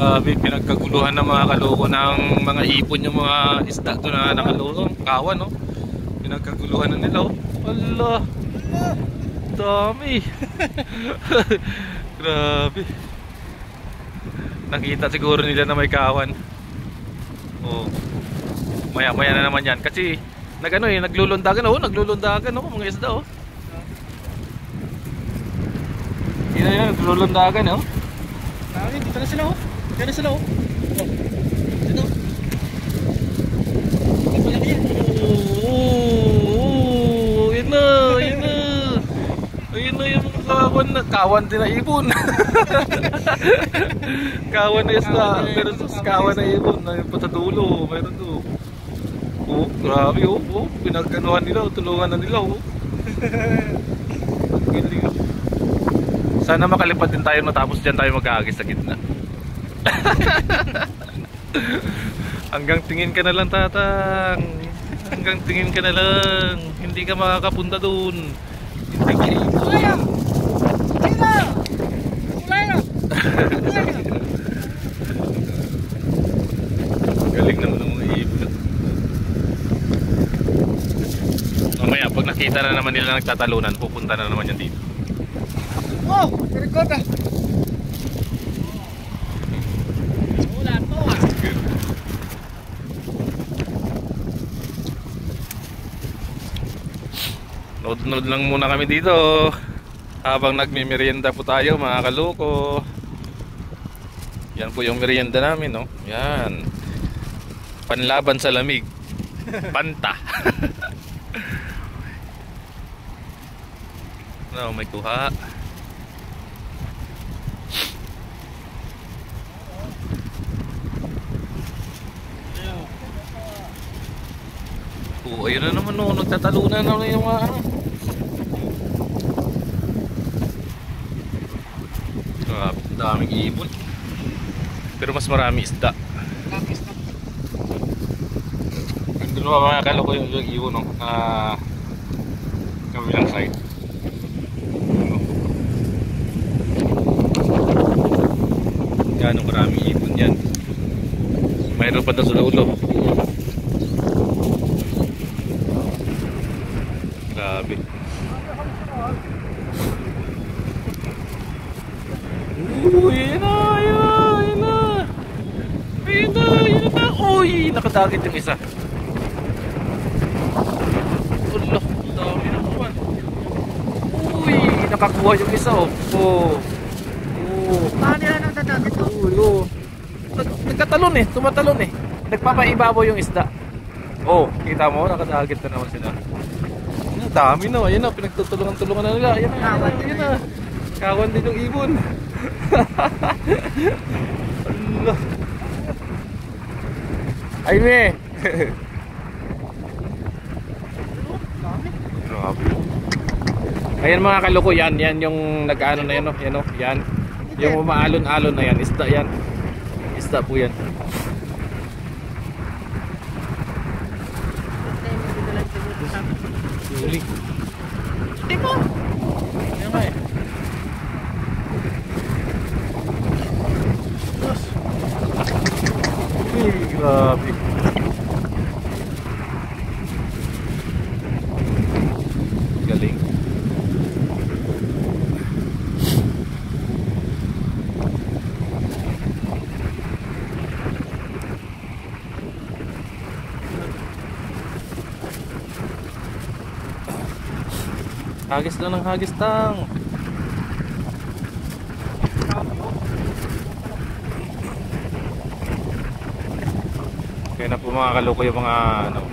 Grabe, pinagkaguluhan ng mga kaloko ng mga ipon yung mga isda doon na nakaloko. Kawan, no? Pinagkaguluhan na nila, oh. Allah, dami. Grabe. Nakita siguro nila na may kawan. Oh. Maya-maya na naman yan. Kasi nagano eh, naglulundagan, oh. Naglulundagan, oh, mga isda, oh. Yan yan, naglulundagan, oh. Dito na sila, oh. Dito na sila, oh. Dito. Oh, yun na, yun na. Ayun na yung kawan na. Kawan din na ibon. Kawan na isda. Pero kawan na ibon. Ayun pa sa dulo. Mayroon doon. Oh, grabe, oh. Oh, pinagkanuhan nila. Tulungan na nila, oh. Galing. Sana makalipad din tayo matapos dyan tayo mag-aagis sa gitna. Hanggang tingin ka na lang, tatang. Hanggang tingin ka na lang. Hindi ka makakapunta doon. Hindi ka Ulaya! Ulaya! Ulaya! galing naman ng mga ibon. Mamaya pag nakita na naman nila nagtatalunan, pupunta na naman yan dito. Oh! Record ah! Wala to ah! Load lang muna kami dito habang nagmimerienda po tayo, mga kaloko. Yan po yung merienda namin, no? Yan. Panlaban sa lamig. Panta. No, may kuha. Oh, ayun na naman, no, nagtatalunan na yung mga ano. Daming ibon. Pero mas marami isda. Doon mga kaloko yung ibon, no? Kabilang side. Gano'ng maraming ibon yan. Mayroon pa doon sa ulo. Grabe. Yun na, yun na, yun na. Yun na, yun na. Uy, nakatagit yung isa. Ulo, dami na naman. Uy, nakakuha yung isa, oh. Oh. Oh. Paano nila nang tatagit to? Uy, oh. Nagkatalon eh, tumatalon eh. Nagpapaibabaw yung isda. Oh, kita mo, nakatagit na naman sila. Dami na, ayan na, pinagtutulungan-tulungan na nila. Ayan na, ayan na. Kawan din yung ibon. Allah. Ay, me. Grabe. Ayan mga kaloko, yan yung nag-ano na yan, oh. Yan, oh. Yan. Yung umaalon-alon na yan, isda yan. Isda po yan. Huli. Hindi po! Yan nga eh. Uy, grabe. Galing. Hagis lang ng hagis tang. Kaya na po mga kaloko yung mga ano,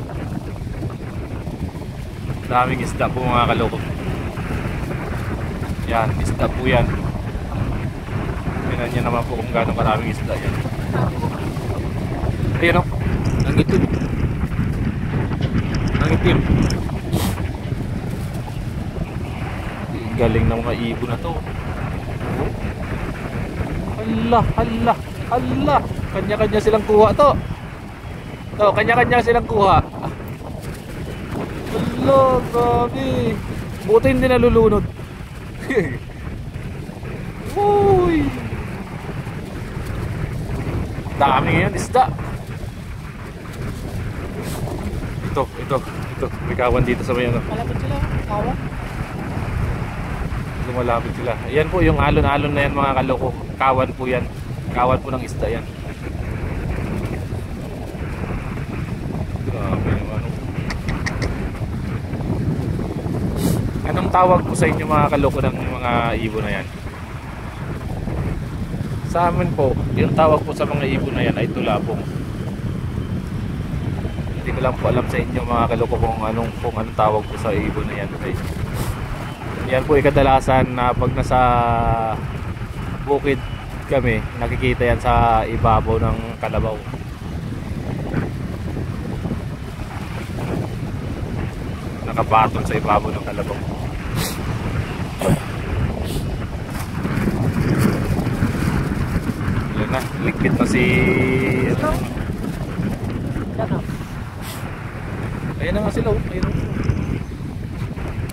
daming isda po mga kaloko. Yan, isda po yan. Tingnan nyo naman po kung gaano karaming isda yan. Ayun o, ang itim. Ang itim. Galing ng mga ibon na to. Allah, Allah, Allah. Kanya-kanya silang kuha to. To, kanya-kanya silang kuha. Allah, grabe. Buti hindi nalulunod. Uy. Dami ngayon isda. Ito. May kawan dito sa may ano. Malapit sila, kawa. Lumalapit sila. Ayan po yung alon-alon na yan mga kaloko. Kawan po yan. Kawan po ng isda yan. Grabe yung ano. Anong tawag po sa inyo mga kaloko ng mga ibon na yan? Sa amin po, yung tawag po sa mga ibon na yan ay tulabong. Hindi ko lang po alam sa inyo mga kaloko kung anong tawag po sa ibon na yan. Okay. Yan po ay kadalasan na pag nasa bukid kami, nakikita yan sa ibabaw ng kalabaw. Nakabatong sa ibabaw ng kalabaw. Yan na, ligpit na si ayan na nga sila. Ayun.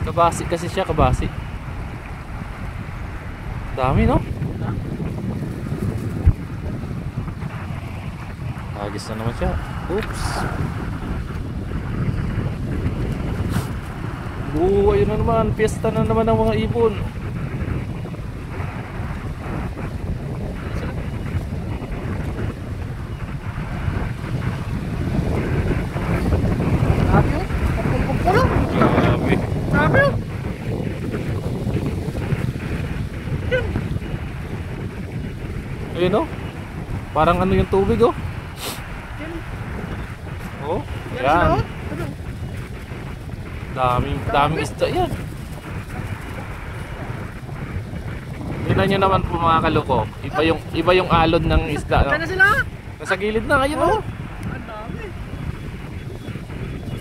Kabasi kasi siya, kabasi. Dami no? Agis na naman siya. Oops. Ayun na naman, piyesta na naman ng mga ibon. Ayun o. Parang ano yung tubig o. Oh, yan. Daming isda yan. Tingnan nyo naman po mga kaloko. Iba yung alon ng isda no? Saan na sila? Nasa gilid na ngayon o. Ang dami.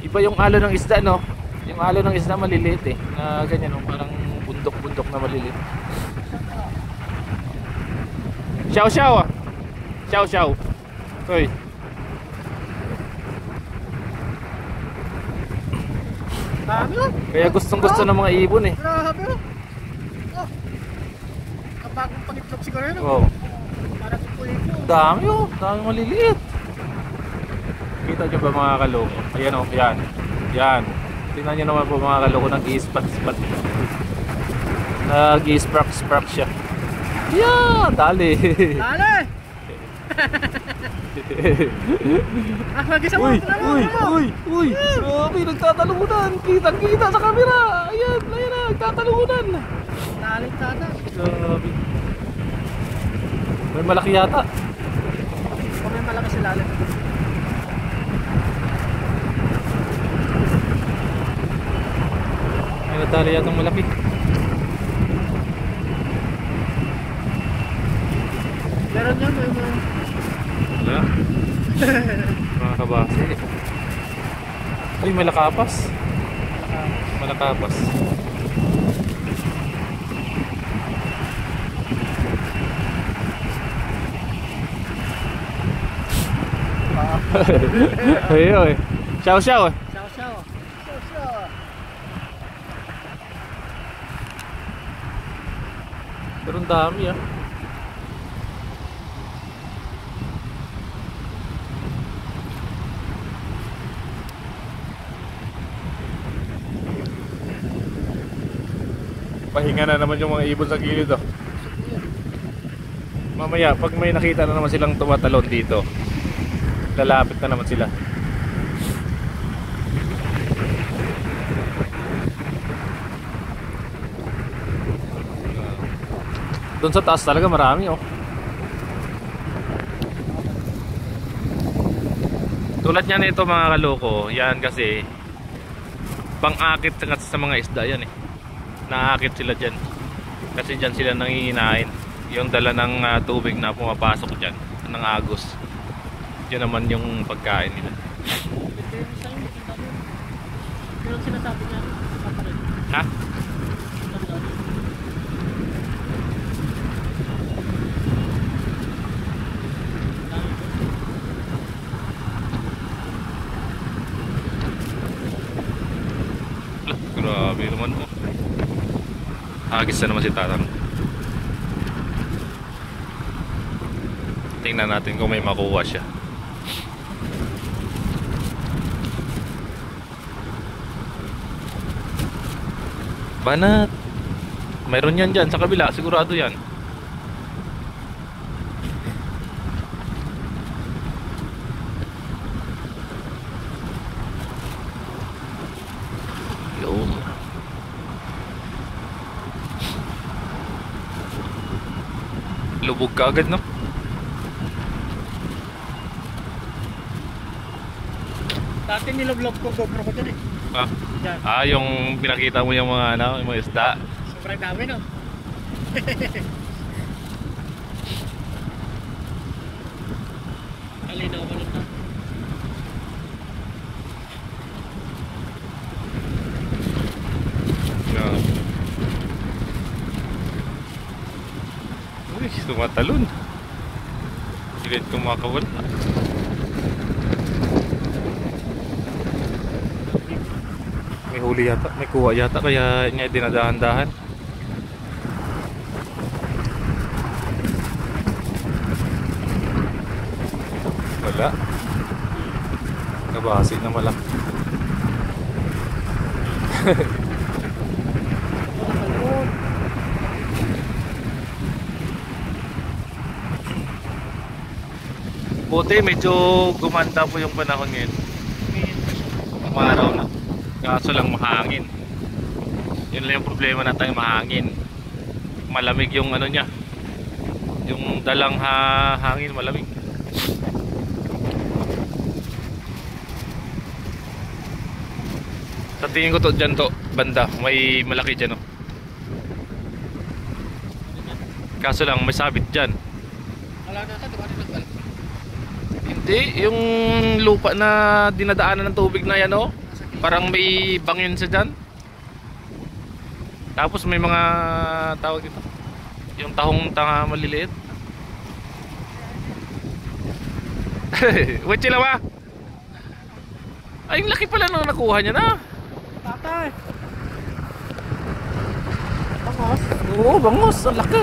Iba yung alon ng isda no. Yung alon ng isda maliliit eh. Na ganyan o. Parang bundok-bundok na maliliit. Xiao xiao ah. Xiao xiao. Hoy. Dami oh. Kaya gustong-gusto ng mga ibon eh. Grabe oh. Oh. Kapagong pangitlog siguro yun oh. Wow. Parang ipo-ipo. Dami oh. Dami maliliit. Kita nyo ba mga kaloko? Ayan oh. Yan. Yan. Tingnan nyo naman po mga kaloko. Nag-i-spat-spat. Nag-i-spark-spark siya. Yan. Dali. Dali. Mag-isa mo. Uy. Grabe, nagtatalunan. Kitang-kita sa camera. Ayan na, nagtatalunan. Dali, tada. Grabe. May malaki yata. O may malaki sila. May natali yatang malaki. Meron yan, may mga... Wala. Mga kabase. Uy, malakapas. Malakapas. Ay. Xiao xiao. Xiao xiao. Xiao xiao. Pero ang dami ah. Pahinga na naman yung mga ibon sa gilid oh. Mamaya pag may nakita na naman silang tumatalon dito, lalapit na naman sila. Doon sa taas talaga marami oh. Tulad niyan ito mga kaloko, yan kasi pang-akit sa mga isda yan eh. Naakit sila dyan kasi dyan sila nangihinain yung dala ng tubig na pumapasok dyan ng agos. Yun naman yung pagkain nila. Pero sinasabi niya Ha? Grabe naman oh. Agis na naman si Tatang. Tingnan natin kung may makuha siya. Banat. Mayroon yan dyan sa kabila, sigurado yan. Yun. Lubog ka agad, no? Dati nilog-log ko GoPro ko dyan eh. Ah, Dyan. yung pinakita mo yung mga ano, yung mga isda. Sobrang dami no. Alinaw ko lang na. Yeah. Uy, tumatalon. Pilit kumakawala. May huli yata, may kuha yata kaya niya dinadahan-dahan. Wala. Kabasi na malaki. Buti medyo gumanda po yung panahon ngayon. Umaraw na. Kaso lang mahangin. Yun lang yung problema natin, mahangin. Malamig yung ano niya. Yung dalang hangin malamig. Sa tingin ko to dyan to, banda, may malaki dyan, oh. Kaso lang may sabit dyan. Wala na ata, diba rin Hindi, yung lupa na dinadaanan ng tubig na yan, oh. Parang may bangin sa dyan. Tapos may mga tawag dito, yung tahong tanga maliliit. Wait sila ba? Ay, yung laki pala nang nakuha niya na. Tatay. Bangos? Oo, bangos. Ang laki.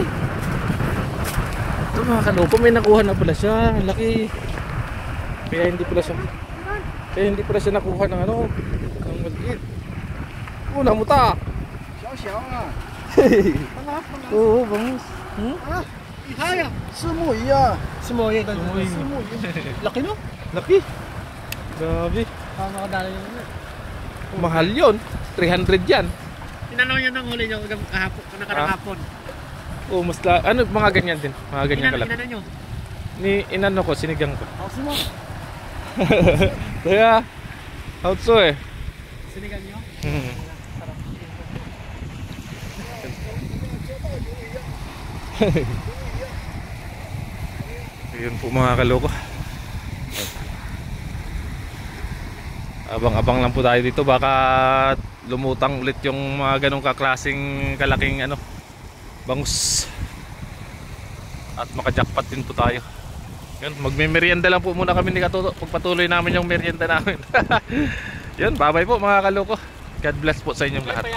Ito mga kalupo, may nakuha na pala siya. Ang laki. Kaya hindi pala siya nakuha ng ano, ng maliit. Oh, namuta. Siyaw nga. Pangas. Oo, bangos. Ah, ihaya. Sumuya. Sumoy. Sumoy. Laki no? Laki. Grabe. Tama ka dali yun. Mahal yun. 300 yan. Tinanong niya ng huli niyo kahapon, nakarang hapon. Oh, mas ano, mga ganyan din. Mga ganyan kalaki. Inano niyo? Inano ko, sinigang ko. Ako mo. Kaya, outso eh. Sinigang niyo? Sarap. Yun po mga kaloko. Abang-abang lang po tayo dito, baka lumutang ulit yung mga ganong kaklaseng kalaking ano, bangus. At makajackpot din po tayo. Yun, magme-merienda lang po muna kami ni Katuto. Pagpatuloy namin yung merienda namin. Yun, bye-bye po mga kaloko. God bless po sa inyong lahat.